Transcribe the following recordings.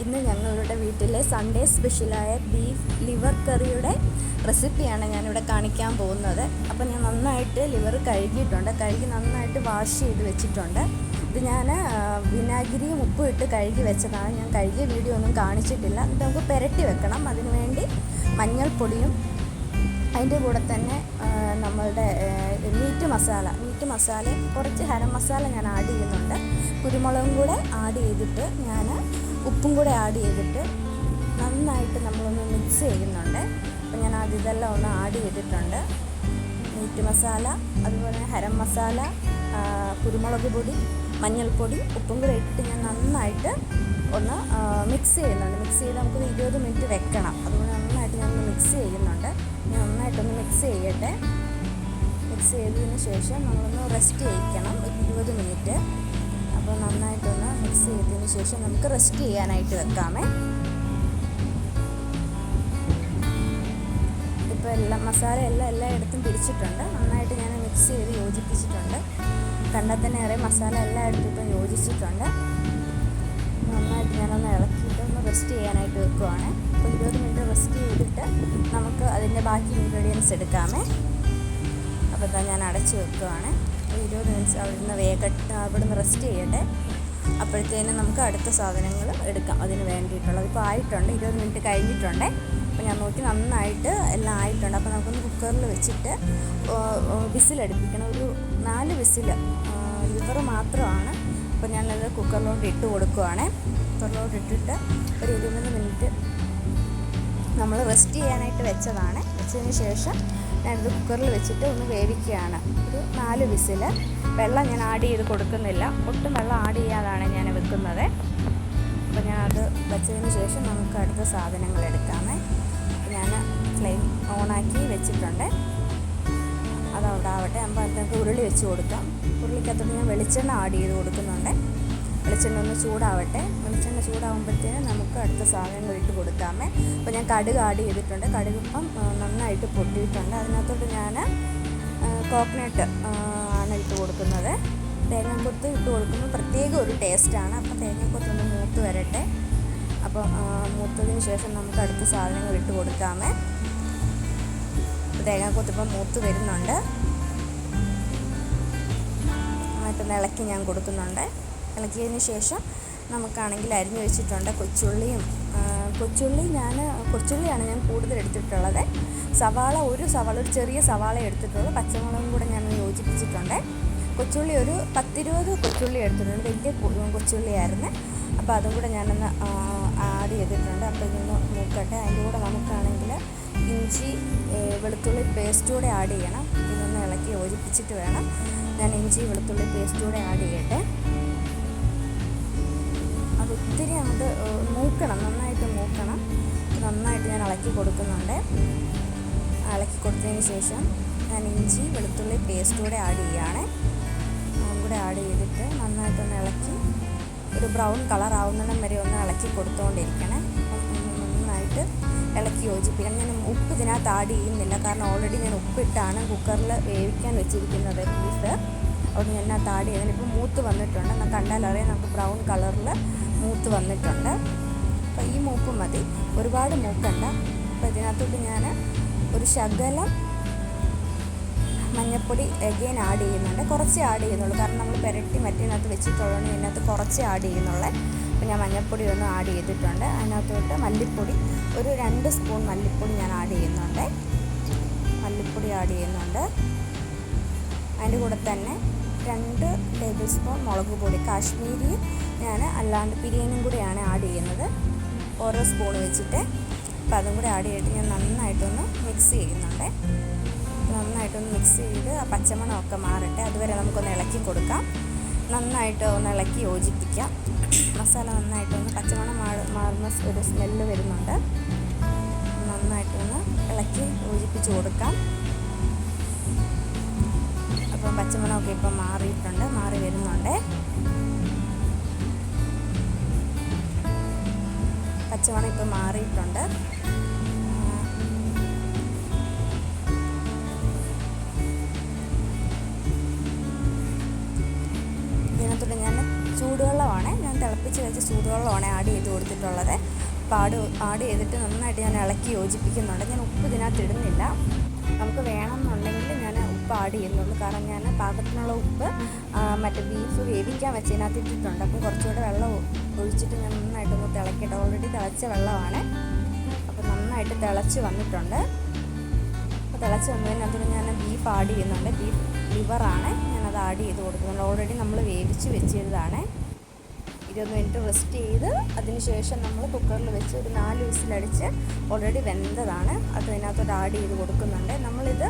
ഇന്ന് ഞങ്ങളുടെ വീട്ടിലെ സൺഡേ സ്പെഷ്യലായ ബീഫ് ലിവർ കറിയുടെ റെസിപ്പിയാണ് ഞാനിവിടെ കാണിക്കാൻ പോകുന്നത്. അപ്പോൾ ഞാൻ നന്നായിട്ട് ലിവർ കഴുകി നന്നായിട്ട് വാഷ് ചെയ്ത് വെച്ചിട്ടുണ്ട്. ഇത് ഞാൻ വിനാഗിരിയും ഉപ്പും ഇട്ട് കഴുകി വെച്ചതാണ്. ഞാൻ കഴുകിയ വീഡിയോ ഒന്നും കാണിച്ചിട്ടില്ല. എന്നിട്ട് നമുക്ക് പുരട്ടി വെക്കണം. അതിനുവേണ്ടി മഞ്ഞൾപ്പൊടിയും അതിൻ്റെ കൂടെ തന്നെ നമ്മളുടെ മീറ്റ് മസാലയും കുറച്ച് ഗരം മസാല ഞാൻ ആഡ് ചെയ്യുന്നുണ്ട്. കുരുമുളകും കൂടെ ആഡ് ചെയ്തിട്ട് ഞാൻ ഉപ്പും കൂടെ ആഡ് ചെയ്തിട്ട് നന്നായിട്ട് നമ്മളൊന്ന് മിക്സ് ചെയ്യുന്നുണ്ട്. അപ്പോൾ ഞാൻ ഇതെല്ലാം ഒന്ന് ആഡ് ചെയ്തിട്ടുണ്ട്. മീറ്റ് മസാല, അതുപോലെ ഗരം മസാല, കുരുമുളക് പൊടി, മഞ്ഞൾപ്പൊടി, ഉപ്പും കൂടെ ഇട്ട് ഞാൻ നന്നായിട്ട് ഒന്ന് മിക്സ് ചെയ്യുന്നുണ്ട്. മിക്സ് ചെയ്ത് നമുക്ക് 20 മിനിറ്റ് വെക്കണം. അതുകൊണ്ട് നന്നായിട്ട് ഞാനൊന്ന് മിക്സ് ചെയ്യുന്നുണ്ട്. ഞാൻ നന്നായിട്ടൊന്ന് മിക്സ് ചെയ്യട്ടെ. മിക്സ് ചെയ്തതിന് ശേഷം നമ്മളൊന്ന് റെസ്റ്റ് ചെയ്യിക്കണം 20 മിനിറ്റ്. അപ്പോൾ നന്നായിട്ടൊന്ന് മിക്സ് ചെയ്തതിന് ശേഷം നമുക്ക് റെസ്റ്റ് ചെയ്യാനായിട്ട് വെക്കാമേ. ഇപ്പോൾ മസാല എല്ലായിടത്തും പിടിച്ചിട്ടുണ്ട്. നന്നായിട്ട് ഞാൻ മിക്സ് ചെയ്ത് യോജിപ്പിച്ചിട്ടുണ്ട്. കണ്ടാൽ തന്നെ അറിയാം മസാല എല്ലായിടത്തും ഇപ്പം യോജിച്ചിട്ടുണ്ട്. നന്നായിട്ട് ഞാനൊന്ന് ഇളക്കിയിട്ട് ഒന്ന് റെസ്റ്റ് ചെയ്യാനായിട്ട് വെക്കുവാണ്. അപ്പോൾ 20 മിനിറ്റ് റെസ്റ്റ് ചെയ്തിട്ട് നമുക്ക് അതിൻ്റെ ബാക്കി ഇൻഗ്രീഡിയൻസ് എടുക്കാമേ. അപ്പോൾ ഇതാ ഞാൻ അടച്ച് വെക്കുവാണ്. 20 മിനിറ്റ്സ് അവിടുന്ന് റെസ്റ്റ് ചെയ്യട്ടെ. അപ്പോഴത്തേനും നമുക്ക് അടുത്ത സാധനങ്ങൾ എടുക്കാം. അതിന് വേണ്ടിയിട്ടുള്ളത് ഇപ്പോൾ ആയിട്ടുണ്ട്. 20 മിനിറ്റ് കഴിഞ്ഞിട്ടുണ്ട്. അപ്പോൾ ഞാൻ നോക്കി നന്നായിട്ട് എല്ലാം ആയിട്ടുണ്ട്. അപ്പോൾ നമുക്കൊന്ന് കുക്കറിൽ വെച്ചിട്ട് വിസിലടുപ്പിക്കണം. ഒരു 4 വിസിൽ. ലിവർ മാത്രമാണ്. അപ്പോൾ ഞാനത് കുക്കറിലോട്ട് ഇട്ട് കൊടുക്കുവാണ്. കുക്കറിലോട്ട് ഇട്ടിട്ട് ഒരു 20 മിനിറ്റ് നമ്മൾ റെസ്റ്റ് ചെയ്യാനായിട്ട് വെച്ചതാണ്. വെച്ചതിന് ശേഷം ഞാനിത് കുക്കറിൽ വെച്ചിട്ട് ഒന്ന് വേവിക്കുകയാണ്. ഒരു 4 വിസിൽ. വെള്ളം ഞാൻ ആഡ് ചെയ്ത് കൊടുക്കുന്നില്ല. ഒട്ടും വെള്ളം ആഡ് ചെയ്യാതാണ് ഞാൻ വെക്കുന്നത്. അപ്പോൾ ഞാനത് വെച്ചതിന് ശേഷം നമുക്ക് അടുത്ത സാധനങ്ങൾ എടുക്കാമേ. ഞാൻ ഫ്ലെയിം ഓണാക്കി വെച്ചിട്ടുണ്ട്. അതവിടെ ആവട്ടെ. അപ്പോൾ അതിനകത്ത് ഉരുളി വെച്ച് കൊടുക്കാം. ഉരുളിക്കകത്തോട്ട് ഞാൻ വെളിച്ചെണ്ണ ആഡ് ചെയ്ത് കൊടുക്കുന്നുണ്ട്. വെളിച്ചെണ്ണ ഒന്ന് ചൂടാവട്ടെ. വെളിച്ചെണ്ണ ചൂടാകുമ്പോഴത്തേനും നമുക്ക് അടുത്ത സാധനങ്ങൾ ഇട്ട് കൊടുക്കാമേ. അപ്പോൾ ഞാൻ കടുക് ആഡ് ചെയ്തിട്ടുണ്ട്. കടുക് ഇപ്പം നന്നായിട്ട് പൊട്ടിയിട്ടുണ്ട്. അതിനകത്തോട്ട് ഞാൻ കോക്കനട്ട് ആണ് ഇട്ട് കൊടുക്കുന്നത്. തേങ്ങാക്കൊത്ത് ഇട്ട് കൊടുക്കുമ്പോൾ പ്രത്യേക ഒരു ടേസ്റ്റാണ്. അപ്പോൾ തേങ്ങാക്കൊത്തൊന്ന് മൂത്ത് വരട്ടെ. അപ്പോൾ മൂത്തതിന് ശേഷം നമുക്ക് അടുത്ത സാധനങ്ങൾ ഇട്ട് കൊടുക്കാമേ. തേങ്ങാക്കൊത്ത് ഇപ്പം മൂത്ത് വരുന്നുണ്ട്. നന്നായിട്ടൊന്ന് ഇളക്കി ഞാൻ കൊടുക്കുന്നുണ്ട്. ഇളക്കിയതിന് ശേഷം നമുക്കാണെങ്കിൽ അരിഞ്ഞു വെച്ചിട്ടുണ്ട് കൊച്ചുള്ളിയാണ് ഞാൻ കൂടുതൽ എടുത്തിട്ടുള്ളത്. ഒരു ചെറിയ സവാള എടുത്തിട്ടുള്ളൂ. പച്ചമുളകും കൂടെ ഞാൻ യോജിപ്പിച്ചിട്ടുണ്ട്. കൊച്ചുള്ളി ഒരു 10-20 കൊച്ചുള്ളി എടുത്തിട്ടുണ്ട്. വലിയ കൊച്ചുള്ളിയായിരുന്നു. അപ്പോൾ അതും കൂടെ ഞാനൊന്ന് ആഡ് ചെയ്തിട്ടുണ്ട്. അപ്പോൾ ഇതൊന്ന് നോക്കട്ടെ. അതിൻ്റെ കൂടെ നമുക്കാണെങ്കിൽ ഇഞ്ചി വെളുത്തുള്ളി പേസ്റ്റ് കൂടെ ആഡ് ചെയ്യണം. ഇതൊന്ന് ഇളക്കി യോജിപ്പിച്ചിട്ട് വേണം ഞാൻ ഇഞ്ചി വെളുത്തുള്ളി പേസ്റ്റ് കൂടെ ആഡ് ചെയ്യട്ടെ. ഒത്തിരി അങ്ങോട്ട് നന്നായിട്ട് മൂക്കണം. നന്നായിട്ട് ഞാൻ ഇളക്കി കൊടുക്കുന്നുണ്ട്. ഇളക്കി കൊടുത്തതിന് ശേഷം ഞാൻ ഇഞ്ചി വെളുത്തുള്ളി പേസ്റ്റ് കൂടെ ആഡ് ചെയ്യുകയാണ്. അതും കൂടെ ആഡ് ചെയ്തിട്ട് നന്നായിട്ടൊന്ന് ഇളക്കി ഒരു ബ്രൗൺ കളർ ആവുന്നിടം വരെ ഒന്ന് ഇളക്കി കൊടുത്തുകൊണ്ടിരിക്കണേ. നന്നായിട്ട് ഇളക്കി യോജിപ്പിക്കണം. ഞാൻ ഉപ്പ് ഇതിനകത്ത് ആഡ് ചെയ്യുന്നില്ല. കാരണം ഓൾറെഡി ഞാൻ ഉപ്പിട്ടാണ് കുക്കറിൽ വേവിക്കാൻ വെച്ചിരിക്കുന്നത് ബീഫ്. അതുകൊണ്ട് ഞാൻ അതിനകത്ത് ആഡ് ചെയ്യുന്നത്. ഇപ്പോൾ മൂത്ത് വന്നിട്ടുണ്ട്. എന്നാൽ കണ്ടാലറിയാം നമുക്ക് ബ്രൗൺ കളറിൽ മൂത്ത് വന്നിട്ടുണ്ട്. അപ്പോൾ ഈ മൂപ്പ് മതി, ഒരുപാട് മൂക്കണ്ട. അപ്പോൾ ഇതിനകത്തോട്ട് ഞാൻ ഒരു ശകലം മഞ്ഞൾപ്പൊടി എഗെയിൻ ആഡ് ചെയ്യുന്നുണ്ട്. കുറച്ച് ആഡ് ചെയ്യുന്നുള്ളൂ. കാരണം നമ്മൾ പുരട്ടി മറ്റേതിനകത്ത് വെച്ചിട്ടുള്ളതുകൊണ്ട് ഇതിനകത്ത് കുറച്ച് ആഡ് ചെയ്യുന്നുള്ളൂ. അപ്പോൾ ഞാൻ മഞ്ഞൾപ്പൊടി ഒന്ന് ആഡ് ചെയ്തിട്ടുണ്ട്. അതിനകത്തോട്ട് മല്ലിപ്പൊടി ഒരു 2 സ്പൂൺ മല്ലിപ്പൊടി ഞാൻ ആഡ് ചെയ്യുന്നുണ്ട്. അതിൻ്റെ കൂടെ തന്നെ 2 ടേബിൾ സ്പൂൺ മുളക് പൊടി, കാശ്മീരി ഞാൻ അല്ലാണ്ട് ബിരിയാണിയും കൂടെയാണ് ആഡ് ചെയ്യുന്നത്. ഓരോ സ്പൂൺ വെച്ചിട്ട്. അപ്പോൾ അതും കൂടെ ആഡ് ചെയ്തിട്ട് ഞാൻ നന്നായിട്ടൊന്ന് മിക്സ് ചെയ്യുന്നുണ്ട്. നന്നായിട്ടൊന്ന് മിക്സ് ചെയ്ത് ആ പച്ചമണമൊക്കെ മാറട്ടെ. അതുവരെ നമുക്കൊന്ന് ഇളക്കി കൊടുക്കാം. നന്നായിട്ട് ഒന്ന് ഇളക്കി യോജിപ്പിക്കാം. മസാല നന്നായിട്ടൊന്ന് പച്ചമണം മാറുന്ന ഒരു സ്മെല്ല് വരുന്നുണ്ട്. നന്നായിട്ടൊന്ന് ഇളക്കി യോജിപ്പിച്ച് കൊടുക്കാം. അപ്പം പച്ചമണമൊക്കെ ഇപ്പം മാറി വരുന്നുണ്ട്. പച്ചമണം ഇപ്പം മാറിയിട്ടുണ്ട്. ഇതിനകത്തോട്ട് ഞാൻ ചൂടുവെള്ളമാണ് ഞാൻ തിളപ്പിച്ച് വെച്ച ചൂടുവെള്ളമാണ് ആഡ് ചെയ്ത് കൊടുത്തിട്ടുള്ളത്. അപ്പോൾ ആഡ് ചെയ്തിട്ട് നന്നായിട്ട് ഞാൻ ഇളക്കി യോജിപ്പിക്കുന്നുണ്ട്. ഞാൻ ഉപ്പ് ഇതിനകത്ത് ഇടുന്നില്ല. നമുക്ക് വേണമെന്നുണ്ടെങ്കിൽ ഞാൻ ഉപ്പ് ആഡ് ചെയ്യുന്നുള്ളൂ. കാരണം ഞാൻ പാകത്തിനുള്ള ഉപ്പ് മറ്റേ ബീഫ് വേവിക്കാൻ വെച്ചതിനകത്ത് ഇട്ടിട്ടുണ്ട്. അപ്പോൾ കുറച്ചുകൂടെ വെള്ളം ഒഴിച്ചിട്ട് ഞാൻ നന്നായിട്ടൊന്ന് തിളക്കട്ടെ. ഓൾറെഡി തിളച്ച വെള്ളമാണ്. അപ്പോൾ നന്നായിട്ട് തിളച്ച് വന്നിട്ടുണ്ട്. അപ്പോൾ തിളച്ച് വന്നതിനകത്ത് ഞാൻ ബീഫ് ആഡ് ചെയ്യുന്നുണ്ട്. ബീഫ് ലിവറാണ് ഞാനത് ആഡ് ചെയ്ത് കൊടുക്കുന്നുണ്ട്. ഓൾറെഡി നമ്മൾ വേവിച്ച് വെച്ചിരുന്നതാണ്. 20 മിനിറ്റ് റെസ്റ്റ് ചെയ്ത് അതിനുശേഷം നമ്മൾ കുക്കറിൽ വെച്ച് ഒരു 4 വിസിലടിച്ച് ഓൾറെഡി വെന്തതാണ്. അത് അതിനകത്തോട്ട് ആഡ് ചെയ്ത് കൊടുക്കുന്നുണ്ട്. നമ്മളിത്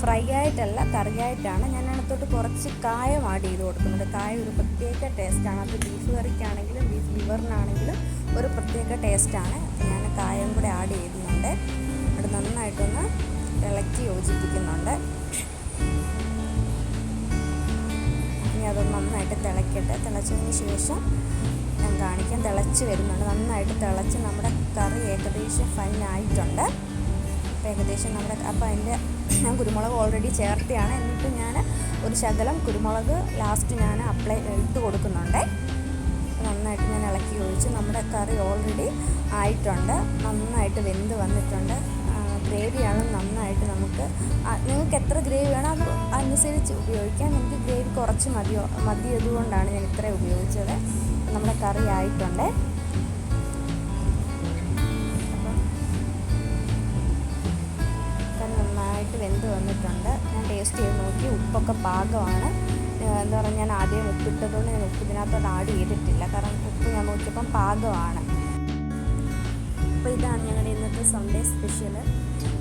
ഫ്രൈ ആയിട്ടല്ല, കറിയായിട്ടാണ്. ഞാൻ അതിനകത്തോട്ട് കുറച്ച് കായം ആഡ് ചെയ്ത് കൊടുക്കുന്നുണ്ട്. കായം ഒരു പ്രത്യേക ടേസ്റ്റാണ്. അത് ബീഫ് കറിക്കാണെങ്കിലും ബീഫ് ലിവറിനാണെങ്കിലും ഒരു പ്രത്യേക ടേസ്റ്റാണ്. അപ്പോൾ ഞാൻ കായം കൂടെ ആഡ് ചെയ്യുന്നുണ്ട്. അത് നന്നായിട്ടൊന്ന് ഇളക്കി യോജിപ്പിക്കുന്നുണ്ട്. ഇനി അതൊന്ന് നന്നായിട്ട് തിളക്കട്ടെ. തിളച്ചതിന് ശേഷം ഞാൻ കാണിക്കാൻ. തിളച്ച് വരുന്നുണ്ട്. നന്നായിട്ട് തിളച്ച് നമ്മുടെ കറി ഏകദേശം ഫൈനായിട്ടുണ്ട്. അപ്പോൾ ഏകദേശം അപ്പോൾ അതിൻ്റെ ഞാൻ കുരുമുളക് ഓൾറെഡി ചേർത്തിയാണ്. എന്നിട്ട് ഞാൻ ഒരു ശകലം കുരുമുളക് ലാസ്റ്റ് ഞാൻ ഇട്ട് കൊടുക്കുന്നുണ്ട്. നന്നായിട്ട് ഞാൻ ഇളക്കി ഒഴിച്ച് നമ്മുടെ കറി ഓൾറെഡി ആയിട്ടുണ്ട്. നന്നായിട്ട് വെന്ത് വന്നിട്ടുണ്ട്. ഗ്രേവിയാണ് നന്നായിട്ട് നിങ്ങൾക്ക് എത്ര ഗ്രേവി വേണോ അത് അനുസരിച്ച് ഉപയോഗിക്കാം. എനിക്ക് ഗ്രേവി കുറച്ച് മതിയതുകൊണ്ടാണ് ഞാൻ ഇത്രയും ഉപയോഗിച്ചത്. നമ്മുടെ കറി ആയിട്ടുണ്ട്. അപ്പം കറി നന്നായിട്ട് വെന്ത് വന്നിട്ടുണ്ട്. ഞാൻ ടേസ്റ്റ് ചെയ്ത് നോക്കി. ഉപ്പൊക്കെ പാകമാണ്. എന്താ പറയുക, ഞാൻ ആദ്യം ഉപ്പിട്ടതുകൊണ്ട് ഞാൻ ഉപ്പ് ഇതിനകത്തോട്ട് ആഡ് ചെയ്തിട്ടില്ല. കാരണം ഉപ്പ് ഞാൻ നോക്കിയപ്പം പാകമാണ്. അപ്പോൾ ഇതാണ് ഞങ്ങളുടെ ഇന്നത്തെ സൺഡേ സ്പെഷ്യൽ.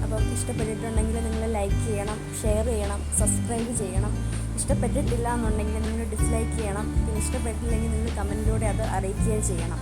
അപ്പം ഇഷ്ടപ്പെട്ടിട്ടുണ്ടെങ്കിൽ നിങ്ങൾ ലൈക്ക് ചെയ്യണം, ഷെയർ ചെയ്യണം, സബ്സ്ക്രൈബ് ചെയ്യണം. ഇഷ്ടപ്പെട്ടിട്ടില്ല എന്നുണ്ടെങ്കിൽ നിങ്ങൾ ഡിസ്ലൈക്ക് ചെയ്യണം. പിന്നെ ഇഷ്ടപ്പെട്ടില്ലെങ്കിൽ നിങ്ങൾ കമൻറ്റിലൂടെ അത് അറിയിക്കുകയും ചെയ്യണം.